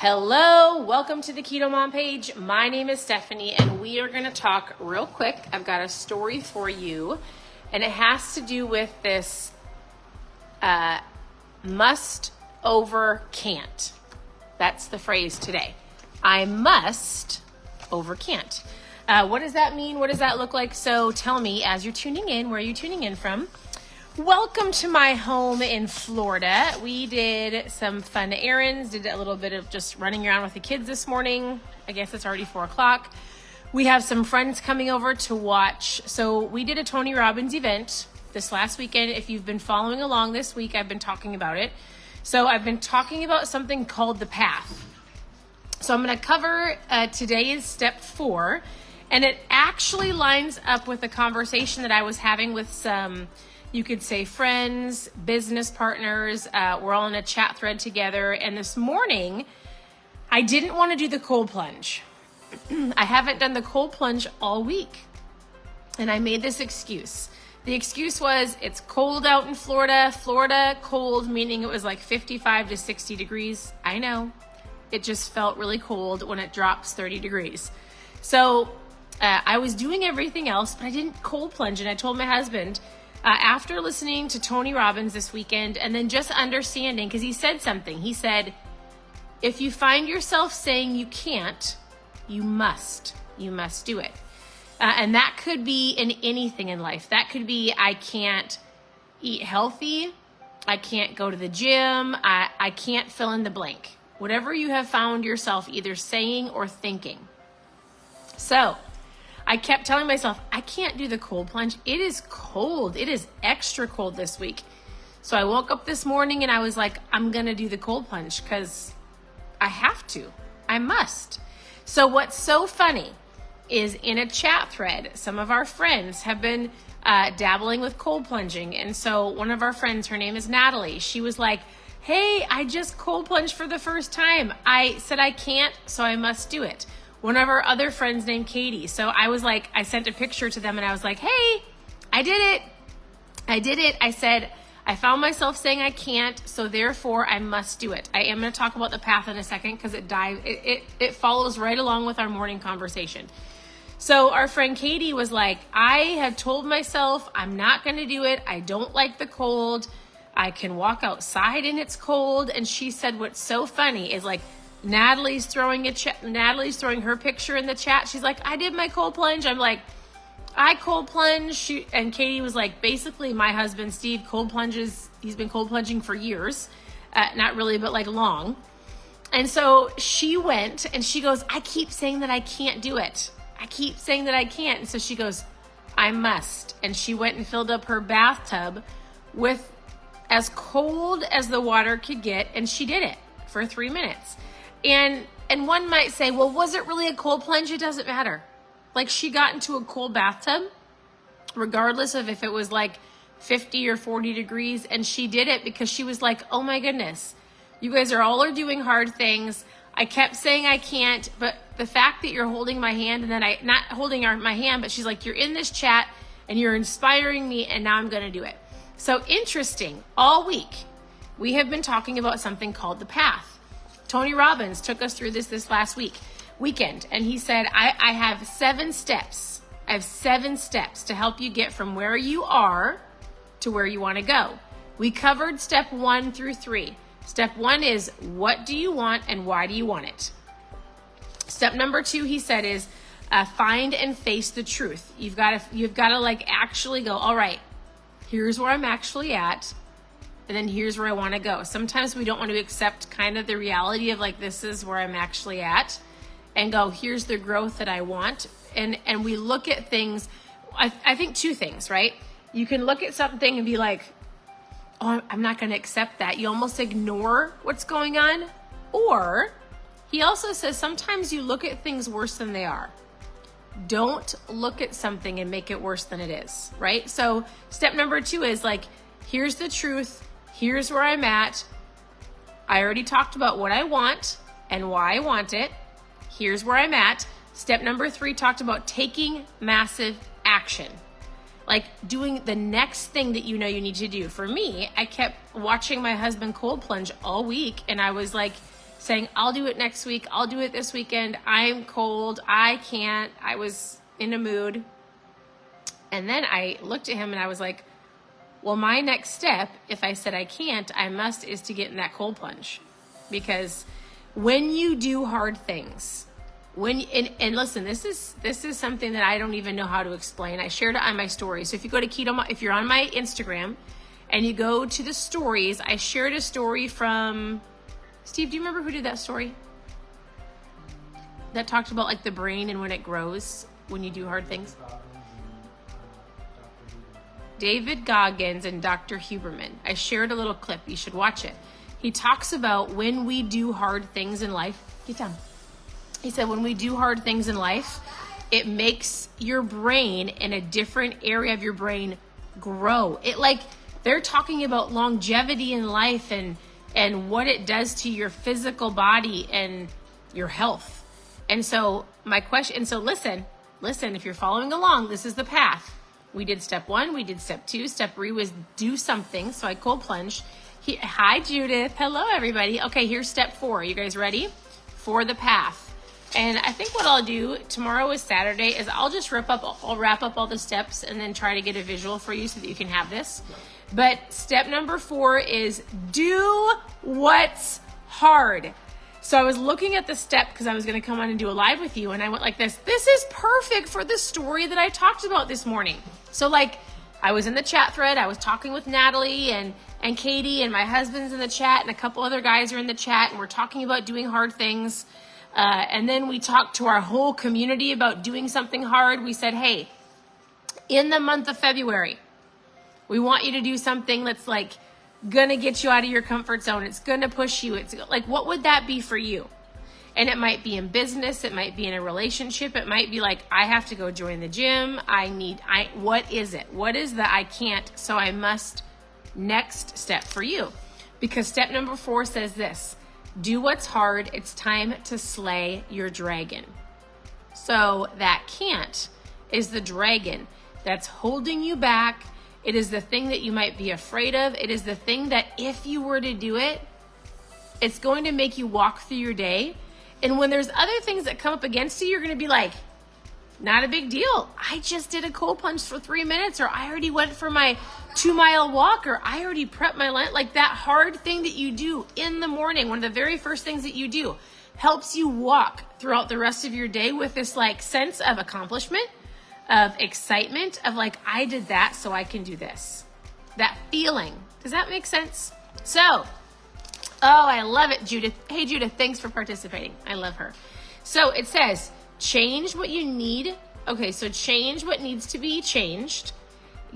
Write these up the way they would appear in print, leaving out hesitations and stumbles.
Hello, welcome to the KetoMOM page. My name is Stephanie and we are going to talk real quick. I've got a story for you and it has to do with this must over can't. That's the phrase today. I must over can't. What does that mean? What does that look like? So tell me as you're tuning in, where are you tuning in from? Welcome to my home in Florida. We did some fun errands, did a little bit of just running around with the kids this morning. I guess it's already 4 o'clock. We have some friends coming over to watch. So we did a Tony Robbins event this last weekend. If you've been following along this week, I've been talking about it. So I've been talking about something called the path. So I'm going to cover today's step 4. And it actually lines up with a conversation that I was having with some, you could say, friends, business partners. We're all in a chat thread together. And this morning, I didn't want to do the cold plunge. I haven't done the cold plunge all week. And I made this excuse. The excuse was, it's cold out in Florida. Florida cold, meaning it was like 55 to 60 degrees. I know. It just felt really cold when it drops 30 degrees. So I was doing everything else, but I didn't cold plunge. And I told my husband, after listening to Tony Robbins this weekend and then just understanding, because he said something. He said, if you find yourself saying you can't, you must do it. And that could be in anything in life. That could be, I can't eat healthy. I can't go to the gym. I can't fill in the blank. Whatever you have found yourself either saying or thinking. So I kept telling myself, I can't do the cold plunge. It is cold. It is extra cold this week. So I woke up this morning and I was like, I'm going to do the cold plunge because I have to. I must. So what's so funny is in a chat thread, some of our friends have been dabbling with cold plunging. And so one of our friends, her name is Natalie, she was like, hey, I just cold plunged for the first time. I said I can't, so I must do it. One of our other friends named Katie. So I was like, I sent a picture to them and I was like, hey, I did it. I said, I found myself saying I can't, so therefore I must do it. I am going to talk about the path in a second because it follows right along with our morning conversation. So our friend Katie was like, I had told myself I'm not going to do it. I don't like the cold. I can walk outside and it's cold. And she said, what's so funny is like, Natalie's throwing her picture in the chat. She's like, I did my cold plunge. I'm like, I cold plunge. And Katie was like, basically my husband, Steve, cold plunges. He's been cold plunging for years. Not really, but like long. And so she went and she goes, I keep saying that I can't do it. I keep saying that I can't. And so she goes, I must. And she went and filled up her bathtub with as cold as the water could get. And she did it for 3 minutes. And one might say, well, was it really a cold plunge? It doesn't matter. Like she got into a cold bathtub, regardless of if it was like 50 or 40 degrees. And she did it because she was like, oh my goodness, you guys are doing hard things. I kept saying I can't, but the fact that you're holding my hand and then not holding my hand, but she's like, you're in this chat and you're inspiring me and now I'm going to do it. So interesting. All week, we have been talking about something called the path. Tony Robbins took us through this last weekend, and he said, I have 7 steps. I have 7 steps to help you get from where you are to where you want to go. We covered step 1 through 3. Step 1 is, what do you want and why do you want it? Step number 2, he said, is find and face the truth. You've got to like actually go, all right, here's where I'm actually at. And then here's where I want to go. Sometimes we don't want to accept kind of the reality of like, this is where I'm actually at and go, here's the growth that I want. And we look at things, I think 2 things, right? You can look at something and be like, oh, I'm not going to accept that. You almost ignore what's going on. Or he also says, sometimes you look at things worse than they are. Don't look at something and make it worse than it is, right? So step number 2 is like, here's the truth. Here's where I'm at. I already talked about what I want and why I want it. Here's where I'm at. Step number 3 talked about taking massive action. Like doing the next thing that you know you need to do. For me, I kept watching my husband cold plunge all week and I was like saying, I'll do it next week. I'll do it this weekend. I'm cold. I can't. I was in a mood. And then I looked at him and I was like, well, my next step, if I said I can't, I must, is to get in that cold plunge. Because when you do hard things, and listen, this is something that I don't even know how to explain. I shared it on my story. So if you go to KetoMOM, if you're on my Instagram and you go to the stories, I shared a story from, Steve, do you remember who did that story? That talked about like the brain and when it grows when you do hard things? David Goggins and Dr. Huberman. I shared a little clip. You should watch it. He talks about when we do hard things in life. Get down. He said when we do hard things in life, it makes your brain in a different area of your brain grow. It like, they're talking about longevity in life and what it does to your physical body and your health. And so my question, and so listen, if you're following along, this is the path. We did step 1, we did step 2. Step 3 was do something. So I cold plunged. Hi, Judith. Hello, everybody. Okay, here's step 4. You guys ready? For the path. And I think what I'll do, tomorrow is Saturday, is I'll just wrap up all the steps and then try to get a visual for you so that you can have this. But step number 4 is do what's hard. So I was looking at the step because I was going to come on and do a live with you, and I went like this. This is perfect for the story that I talked about this morning. So like I was in the chat thread. I was talking with Natalie and Katie, and my husband's in the chat, and a couple other guys are in the chat, and we're talking about doing hard things. And then we talked to our whole community about doing something hard. We said, hey, in the month of February, we want you to do something that's like gonna get you out of your comfort zone. It's gonna push you. It's like, what would that be for you? And it might be in business. It might be in a relationship. It might be like, I have to go join the gym. What is it? What is the I can't, so I must next step for you? Because step number 4 says this, do what's hard. It's time to slay your dragon. So that can't is the dragon that's holding you back. It is the thing that you might be afraid of. It is the thing that if you were to do it, it's going to make you walk through your day. And when there's other things that come up against you, you're going to be like, not a big deal. I just did a cold plunge for 3 minutes, or I already went for my 2-mile walk, or I already prepped my lunch. Like that hard thing that you do in the morning, one of the very first things that you do, helps you walk throughout the rest of your day with this like sense of accomplishment, of excitement, of like, I did that, so I can do this. That feeling. Does that make sense? So, oh, I love it, Judith. Hey, Judith, thanks for participating. I love her. So it says, change what you need. Okay, so change what needs to be changed.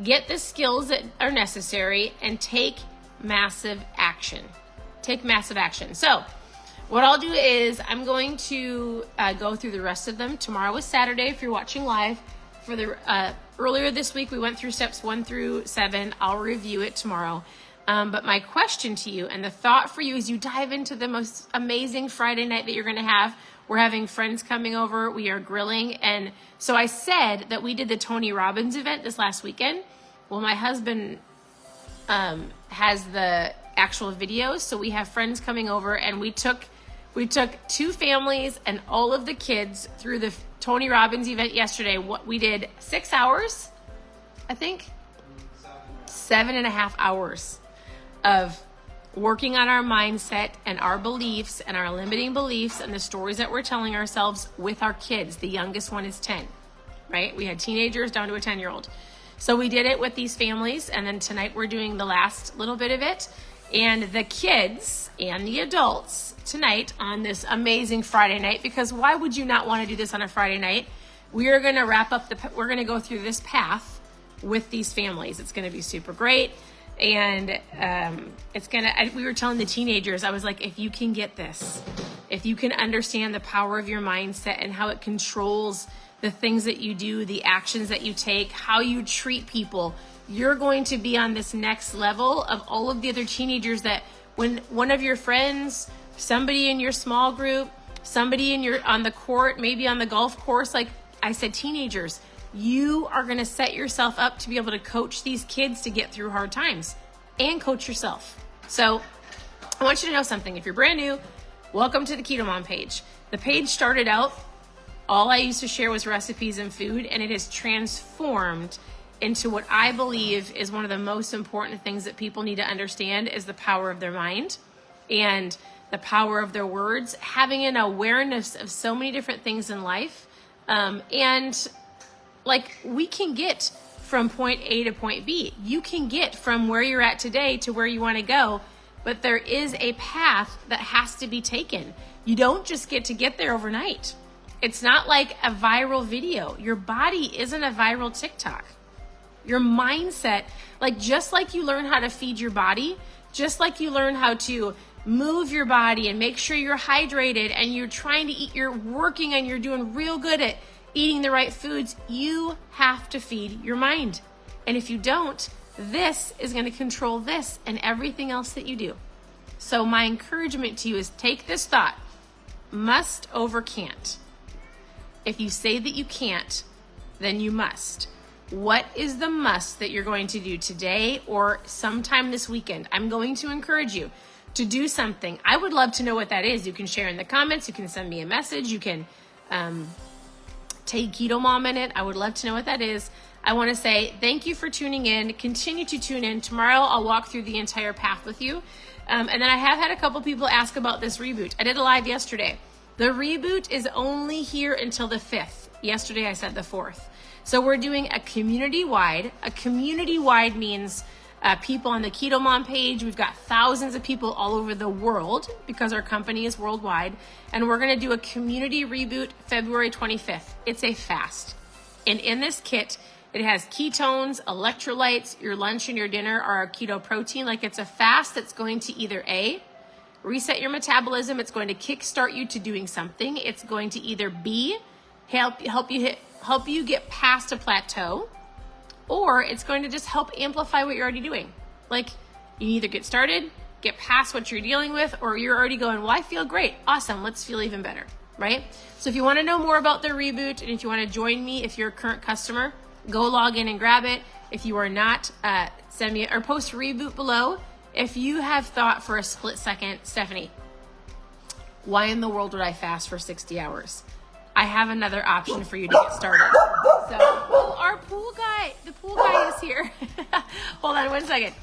Get the skills that are necessary and take massive action. Take massive action. So what I'll do is I'm going to go through the rest of them. Tomorrow is Saturday if you're watching live. For the earlier this week, we went through steps 1 through 7. I'll review it tomorrow. But my question to you and the thought for you as you dive into the most amazing Friday night that you're going to have, we're having friends coming over. We are grilling. And so I said that we did the Tony Robbins event this last weekend. Well, my husband has the actual videos. So we have friends coming over, and we took 2 families and all of the kids through the Tony Robbins event yesterday. What we did 6 hours, I think, 7.5 hours of working on our mindset and our beliefs and our limiting beliefs and the stories that we're telling ourselves with our kids. The youngest one is 10, right? We had teenagers down to a 10-year-old. So we did it with these families, and then tonight we're doing the last little bit of it. And the kids and the adults tonight on this amazing Friday night, because why would you not want to do this on a Friday night? We are going to wrap up we're going to go through this path with these families. It's going to be super great. And we were telling the teenagers, I was like, if you can get this, if you can understand the power of your mindset and how it controls the things that you do, the actions that you take, how you treat people, you're going to be on this next level of all of the other teenagers that when one of your friends, somebody in your small group, somebody on the court, maybe on the golf course, like I said, teenagers, you are going to set yourself up to be able to coach these kids to get through hard times and coach yourself. So I want you to know something. If you're brand new, welcome to the KetoMOM page. The page started out, all I used to share was recipes and food, and it has transformed into what I believe is one of the most important things that people need to understand is the power of their mind and the power of their words, having an awareness of so many different things in life. And like we can get from point A to point B. You can get from where you're at today to where you want to go, but there is a path that has to be taken. You don't just get to get there overnight. It's not like a viral video. Your body isn't a viral TikTok. Your mindset, like just like you learn how to feed your body, just like you learn how to move your body and make sure you're hydrated and you're trying to eat, you're working and you're doing real good at eating the right foods, you have to feed your mind. And if you don't, this is going to control this and everything else that you do. So my encouragement to you is take this thought, must over can't. If you say that you can't, then you must. What is the must that you're going to do today or sometime this weekend? I'm going to encourage you to do something. I would love to know what that is. You can share in the comments. You can send me a message. You can take KetoMOM in it. I would love to know what that is. I want to say thank you for tuning in. Continue to tune in. Tomorrow I'll walk through the entire path with you. And then I have had a couple people ask about this reboot. I did a live yesterday. The reboot is only here until the 5th. Yesterday I said the 4th. So we're doing a community-wide. A community-wide means people on the KetoMOM page. We've got thousands of people all over the world because our company is worldwide. And we're going to do a community reboot February 25th. It's a fast. And in this kit, it has ketones, electrolytes, your lunch and your dinner are a keto protein. Like it's a fast that's going to either A, reset your metabolism. It's going to kickstart you to doing something. It's going to either B, help you get past a plateau, or it's going to just help amplify what you're already doing. Like you either get started, get past what you're dealing with, or you're already going, well, I feel great. Awesome. Let's feel even better. Right? So if you want to know more about the reboot and if you want to join me, if you're a current customer, go log in and grab it. If you are not, send me or post reboot below. If you have thought for a split second, Stephanie, why in the world would I fast for 60 hours? I have another option for you to get started. So, oh, our pool guy, the pool guy is here. Hold on one second.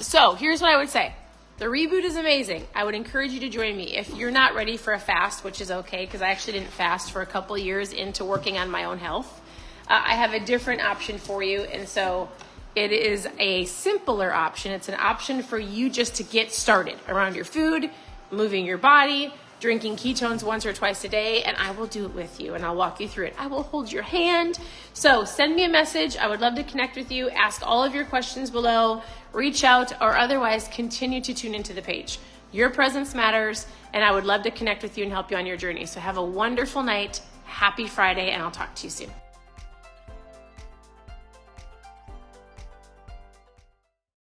So here's what I would say. The reboot is amazing. I would encourage you to join me. If you're not ready for a fast, which is okay, because I actually didn't fast for a couple years into working on my own health, I have a different option for you. And so it is a simpler option. It's an option for you just to get started around your food, moving your body, drinking ketones once or twice a day, and I will do it with you and I'll walk you through it. I will hold your hand. So send me a message. I would love to connect with you. Ask all of your questions below, reach out, or otherwise continue to tune into the page. Your presence matters, and I would love to connect with you and help you on your journey. So have a wonderful night. Happy Friday, and I'll talk to you soon.